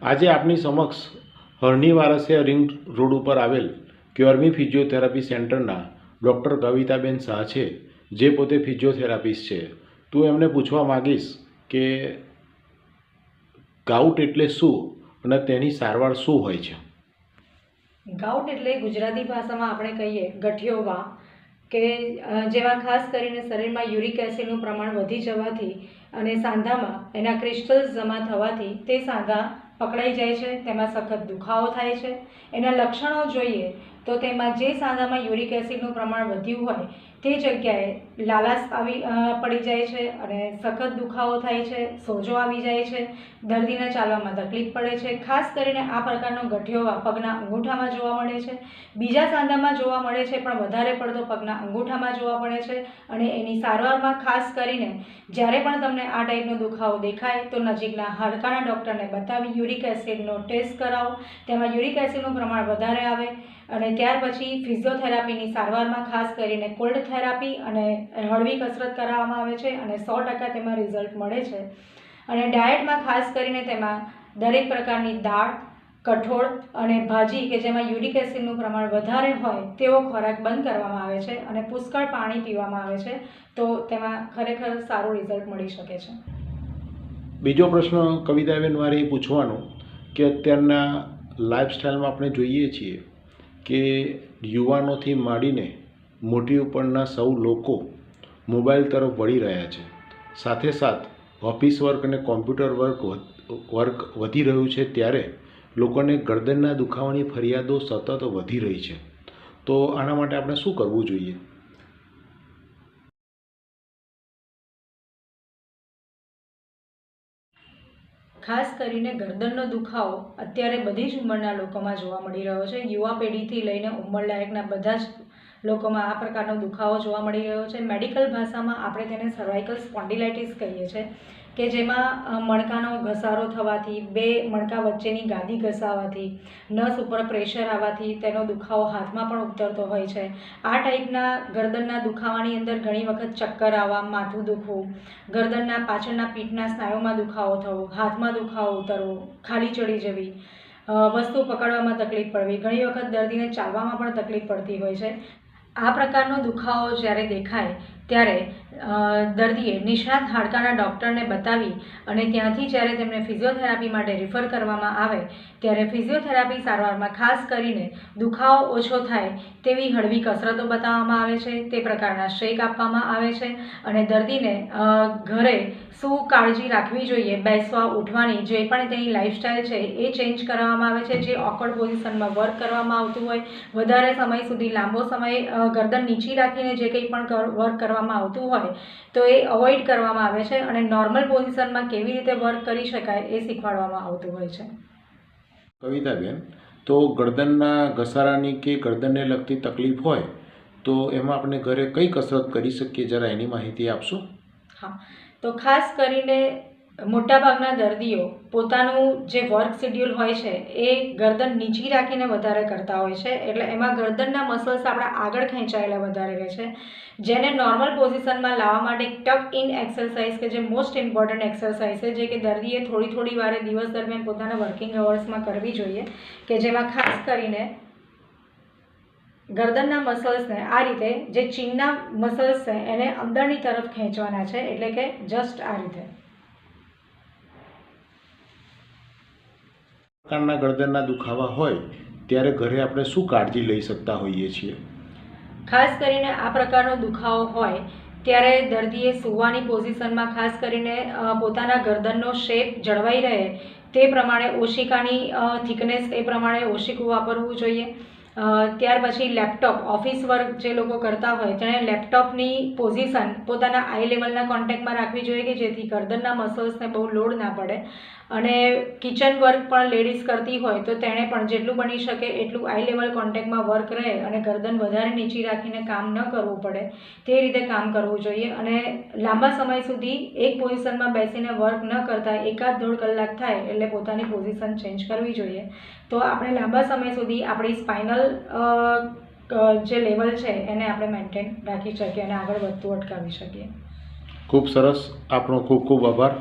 આજે આપની સમક્ષ હરણી વારસિયા રિંગ રોડ ઉપર આવેલ ક્યોરમી ફિઝિયોથેરાપી સેન્ટરના ડૉક્ટર કવિતાબેન શાહ છે, જે પોતે ફિઝિયોથેરાપિસ્ટ છે. તું એમને પૂછવા માગીશ કે ગાઉટ એટલે શું અને તેની સારવાર શું હોય છે. ગાઉટ એટલે ગુજરાતી ભાષામાં આપણે કહીએ ગઠિયોવા, કે જેમાં ખાસ કરીને શરીરમાં યુરિક એસિડનું પ્રમાણ વધી જવાથી અને સાંધામાં એના ક્રિસ્ટલ્સ જમા થવાથી તે સાંધા પકડાઈ જાય છે, તેમાં સખત દુખાવો થાય છે. એના લક્ષણો જોઈએ તો તેમાં જે સાંધામાં યુરિક એસિડનું પ્રમાણ વધ્યું હોય તે જગ્યાએ લાલાશ પડી જાય છે અને સખત દુખાવો થાય છે, સોજો આવી જાય છે, દર્દીને ચાલવામાં તકલીફ પડે છે. ખાસ કરીને આ પ્રકારનો ગઠિયોવા પગના અંગૂઠામાં જોવા મળે છે, બીજા સાંધામાં જોવા મળે છે, પણ વધારે પડતો પગના અંગૂઠામાં જોવા મળે છે. અને એની સારવારમાં ખાસ કરીને જ્યારે પણ તમને આ ટાઈપનો દુખાવો દેખાય તો નજીકના હાડકાના ડૉક્ટરને બતાવી યુરિક એસિડનો ટેસ્ટ કરાવો. તેમાં યુરિક એસિડનું પ્રમાણ વધારે આવે અને ત્યાર પછી ફિઝિયોથેરાપીની સારવારમાં ખાસ કરીને કોલ્ડ થેરાપી અને હળવી કસરત કરાવવામાં આવે છે અને 100% તેમાં રિઝલ્ટ મળે છે. અને ડાયટમાં ખાસ કરીને તેમાં દરેક પ્રકારની દાળ, કઠોળ અને ભાજી કે જેમાં યુરિક એસિડનું પ્રમાણ વધારે હોય તેવો ખોરાક બંધ કરવામાં આવે છે અને પુષ્કળ પાણી પીવામાં આવે છે, તો તેમાં ખરેખર સારું રિઝલ્ટ મળી શકે છે. બીજો પ્રશ્ન કવિતાબેન મારે એ પૂછવાનો કે અત્યારના લાઈફસ્ટાઈલમાં આપણે જોઈએ છીએ કે યુવાનોથી માંડીને મોટી ઉપરના સૌ લોકો મોબાઈલ તરફ વળી રહ્યા છે. સાથે સાથ ઓફિસ વર્ક અને કોમ્પ્યુટર વર્ક વધી રહ્યું છે, ત્યારે લોકોને ગરદનના દુખાવાની ફરિયાદો સતત વધી રહી છે. તો આના માટે આપણે શું કરવું જોઈએ? ખાસ કરીને ગરદનનો દુખાવો અત્યારે બધી જ ઉંમરના લોકોમાં જોવા મળી રહ્યો છે. યુવા પેઢીથી લઈને ઉંમરલાયકના બધા જ લોકોમાં આ પ્રકારનો દુખાવો જોવા મળી રહ્યો છે. મેડિકલ ભાષામાં આપણે તેને સર્વાઇકલ સ્પોન્ડિલાઇટિસ કહીએ છીએ, કે જેમાં મણકાનો ઘસારો થવાથી, બે મણકા વચ્ચેની ગાદી ઘસાવાથી, નસ ઉપર પ્રેશર આવવાથી તેનો દુખાવો હાથમાં પણ ઉતરતો હોય છે. આ ટાઈપના ગરદનના દુખાવાની અંદર ઘણી વખત ચક્કર આવવા, માથું દુખવું, ગરદનના પાછળના પીઠના સ્નાયુમાં દુખાવો થવો, હાથમાં દુખાવો ઉતરવો, ખાલી ચડી જવી, વસ્તુ પકડવામાં તકલીફ પડવી, ઘણી વખત દર્દીને ચાલવામાં પણ તકલીફ પડતી હોય છે. આ પ્રકારનો દુખાવો જ્યારે દેખાય ત્યારે દર્દીએ નિષ્ણાત હાડકાના ડૉક્ટરને બતાવી અને ત્યાંથી જ્યારે તેમને ફિઝિયોથેરાપી માટે રિફર કરવામાં આવે ત્યારે ફિઝિયોથેરાપી સારવારમાં ખાસ કરીને દુખાવો ઓછો થાય તેવી હળવી કસરતો બતાવવામાં આવે છે, તે પ્રકારના શેક આપવામાં આવે છે અને દર્દીને ઘરે શું કાળજી રાખવી જોઈએ, બેસવા ઉઠવાની જે પણ તેની લાઈફસ્ટાઈલ છે એ ચેન્જ કરવામાં આવે છે. જે ઓકવર્ડ પોઝિશનમાં વર્ક કરવામાં આવતું હોય, વધારે સમય સુધી લાંબો સમય ગરદન નીચી રાખીને જે કંઈ પણ વર્ક કરવામાં આવતું હોય તો એ અવોઇડ કરવામાં આવે છે અને નોર્મલ પોઝિશનમાં કેવી રીતે વર્ક કરી શકાય એ શીખવાડવામાં આવતું હોય છે. કવિતાબેન, તો ગરદનના ઘસારાની કે ગરદનને લગતી તકલીફ હોય તો એમાં આપણે ઘરે કઈ કસરત કરી શકીએ, જરા એની માહિતી આપશો? હા, તો ખાસ કરીને મોટાભાગના દર્દીઓ પોતાનું જે વર્ક શેડ્યુલ હોય છે એ ગરદન નીચી રાખીને વધારે કરતા હોય છે, એટલે એમાં ગરદનના મસલ્સ આપણા આગળ ખેંચાયેલા વધારે રહે છે. જેને નોર્મલ પોઝિશનમાં લાવવા માટે ટક ઇન એક્સરસાઇઝ, કે જે મોસ્ટ ઇમ્પોર્ટન્ટ એક્સરસાઇઝ છે, જે કે દર્દીએ થોડી વારે દિવસ દરમિયાન પોતાના વર્કિંગ અવર્સમાં કરવી જોઈએ, કે જેમાં ખાસ કરીને ગરદનના મસલ્સને આ રીતે, જે ચીનના મસલ્સ છે એને અંદરની તરફ ખેંચવાના છે, એટલે કે જસ્ટ આ રીતે. પ્રકારના ગરદનના દુખાવા હોય ત્યારે ઘરે આપણે શું કાળજી લઈ શકતા હોઈએ છીએ? ખાસ કરીને આ પ્રકારનો દુખાવો હોય ત્યારે દર્દીએ સૂવાની પોઝિશનમાં ખાસ કરીને પોતાના ગરદનનો શેપ જળવાઈ રહે તે પ્રમાણે ઓશિકાની થિકનેસ એ પ્રમાણે ઓશિકું વાપરવું જોઈએ. ત્યાર પછી લેપટોપ, ઓફિસ વર્ક જે લોકો કરતા હોય તેણે લેપટોપની પોઝિશન પોતાના આઈ લેવલના કોન્ટેક્ટમાં રાખવી જોઈએ, કે જેથી ગરદનના મસલ્સને બહુ લોડ ના પડે. અને કિચન વર્ક પણ લેડીઝ કરતી હોય તો તેણે પણ જેટલું બની શકે એટલું આઈ લેવલ કોન્ટેક્ટમાં વર્ક રહે અને ગરદન વધારે નીચી રાખીને કામ ન કરવું પડે તે રીતે કામ કરવું જોઈએ. અને લાંબા સમય સુધી એક પોઝિશનમાં બેસીને વર્ક ન કરતા 1-1.5 કલાક થાય એટલે પોતાની પોઝિશન ચેન્જ કરવી જોઈએ, તો આપણે લાંબા સમય સુધી આપણી સ્પાઇનલ જે લેવલ છે એને આપણે મેન્ટેન રાખી શકીએ અને આગળ વધતું અટકાવી શકીએ. ખૂબ સરસ, આપનો ખૂબ ખૂબ આભાર.